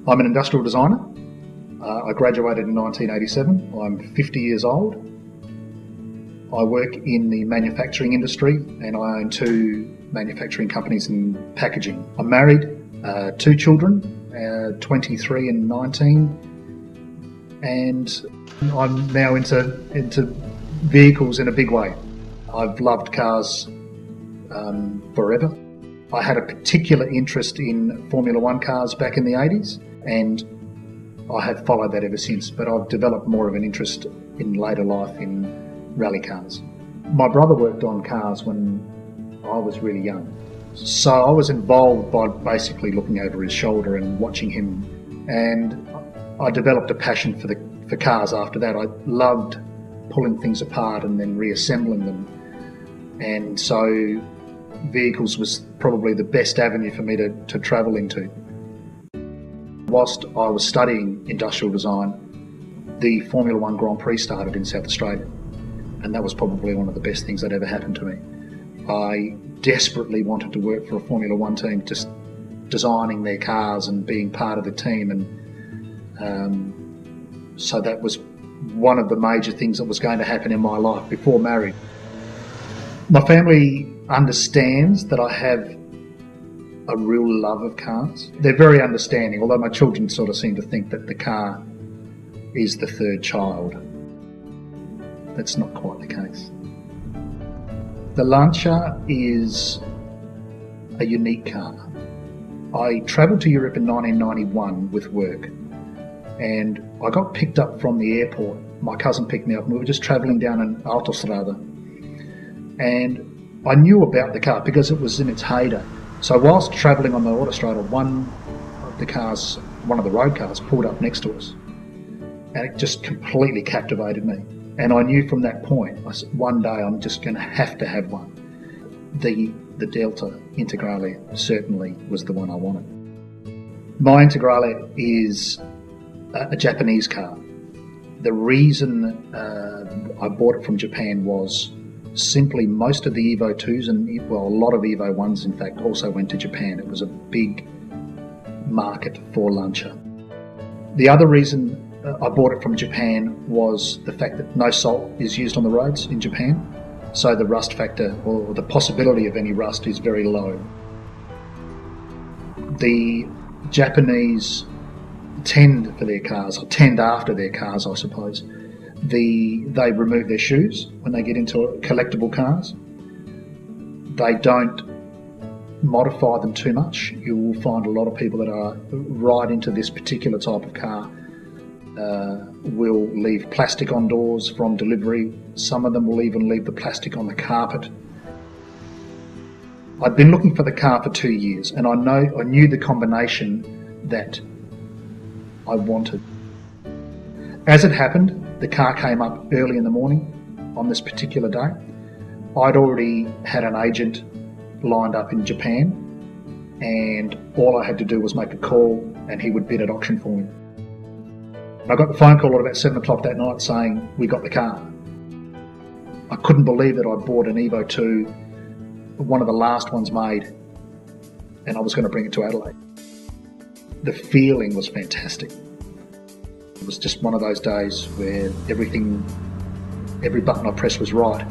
I'm an industrial designer. I graduated in 1987. I'm 50 years old. I work in the manufacturing industry and I own 2 manufacturing companies in packaging. I'm married, 2 children, 23 and 19, and I'm now into vehicles in a big way. I've loved cars forever. I had a particular interest in Formula One cars back in the 80s, and I have followed that ever since, but I've developed more of an interest in later life in rally cars. My brother worked on cars when I was really young, so I was involved by basically looking over his shoulder and watching him, and I developed a passion for cars after that. I loved pulling things apart and then reassembling them, and so vehicles was probably the best avenue for me to travel into. Whilst I was studying industrial design, the Formula One Grand Prix started in South Australia, and that was probably one of the best things that ever happened to me. I desperately wanted to work for a Formula One team, just designing their cars and being part of the team, and so that was one of the major things that was going to happen in my life before marriage. My family understands that I have a real love of cars. They're very understanding, although my children sort of seem to think that the car is the third child. That's not quite the case. The Lancia is a unique car. I travelled to Europe in 1991 with work, and I got picked up from the airport. My cousin picked me up and we were just travelling down an autostrada, and I knew about the car because it was in its heyday. So whilst travelling on the autostrada, one of the road cars pulled up next to us, and it just completely captivated me. And I knew from that point, one day I'm just going to have one. The Delta Integrale certainly was the one I wanted. My Integrale is a Japanese car. The reason I bought it from Japan was simply most of the Evo 2s and a lot of Evo 1s in fact also went to Japan. It was a big market for Lancia. The other reason I bought it from Japan was the fact that no salt is used on the roads in Japan, so the rust factor or the possibility of any rust is very low. The Japanese tend after their cars, I suppose. They remove their shoes when they get into collectible cars. They don't modify them too much. You will find a lot of people that are right into this particular type of car will leave plastic on doors from delivery. Some of them will even leave the plastic on the carpet. I'd been looking for the car for 2 years, and I knew the combination that I wanted. As it happened, the car came up early in the morning on this particular day. I'd already had an agent lined up in Japan, and all I had to do was make a call and he would bid at auction for me. I got the phone call at about 7 o'clock that night saying, we got the car. I couldn't believe that I'd bought an Evo 2, one of the last ones made, and I was going to bring it to Adelaide. The feeling was fantastic. It was just one of those days where every button I pressed was right.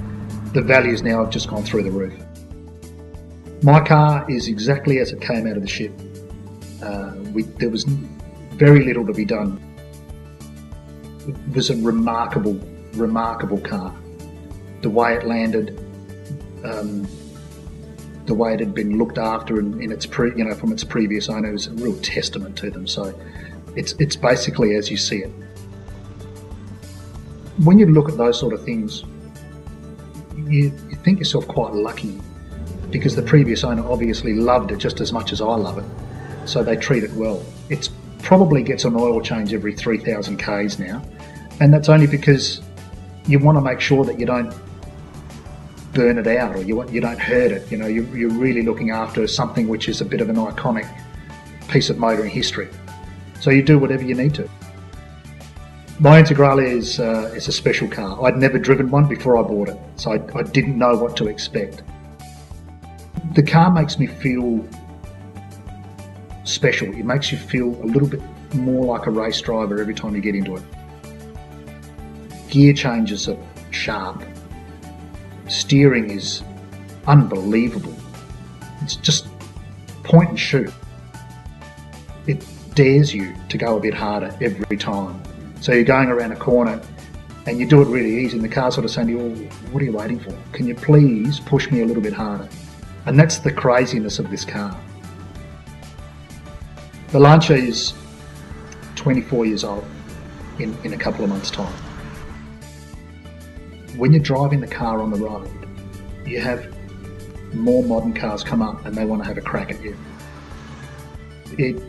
The values now have just gone through the roof. My car is exactly as it came out of the ship. There was very little to be done. It was a remarkable car. The way it landed, the way it had been looked after in its from its previous owner was a real testament to them. So it's basically as you see it. When you look at those sort of things, you think yourself quite lucky, because the previous owner obviously loved it just as much as I love it, so they treat it well. It probably gets an oil change every 3,000 Ks now, and that's only because you want to make sure that you don't burn it out or you don't hurt it. You're really looking after something which is a bit of an iconic piece of motoring history. So you do whatever you need to. My Integrale is a special car. I'd never driven one before I bought it, so I didn't know what to expect. The car makes me feel special. It makes you feel a little bit more like a race driver every time you get into it. Gear changes are sharp. Steering is unbelievable. It's just point and shoot. It dares you to go a bit harder every time. So you're going around a corner and you do it really easy and the car's sort of saying to you, oh, what are you waiting for? Can you please push me a little bit harder? And that's the craziness of this car. The Lancia is 24 years old in a couple of months' time. When you're driving the car on the road, you have more modern cars come up and they want to have a crack at you. It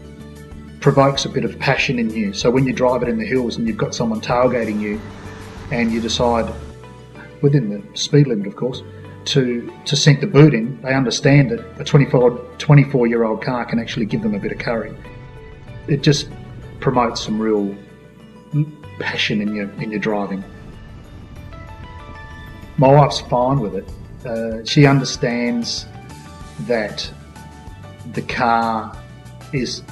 provokes a bit of passion in you. So when you drive it in the hills and you've got someone tailgating you and you decide, within the speed limit of course, to sink the boot in, they understand that a 24-year-old car can actually give them a bit of curry. It just promotes some real passion in your driving. My wife's fine with it. She understands that the car is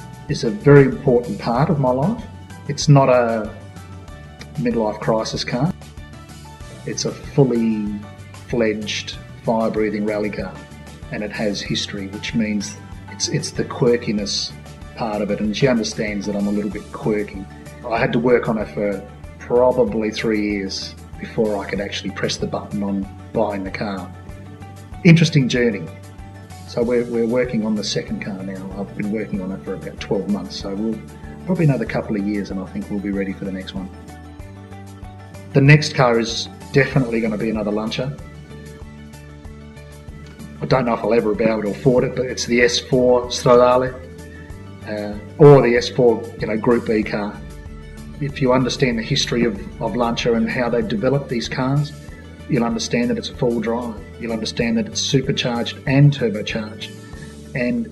a very important part of my life. It's not a midlife crisis car. It's a fully fledged fire-breathing rally car, and it has history, which means it's the quirkiness part of it, and she understands that I'm a little bit quirky. I had to work on it for probably 3 years before I could actually press the button on buying the car. Interesting journey. So we're working on the second car now. I've been working on it for about 12 months, so we'll probably another couple of years and I think we'll be ready for the next one. The next car is definitely going to be another Lancia. I don't know if I'll ever be able to afford it, but it's the S4 Stradale or the S4 Group B car. If you understand the history of Lancia and how they developed these cars, you'll understand that it's a full drive. You'll understand that it's supercharged and turbocharged, and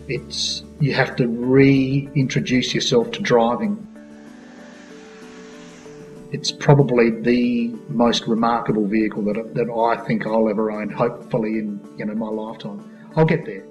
you have to reintroduce yourself to driving. It's probably the most remarkable vehicle that I think I'll ever own, hopefully in my lifetime. I'll get there.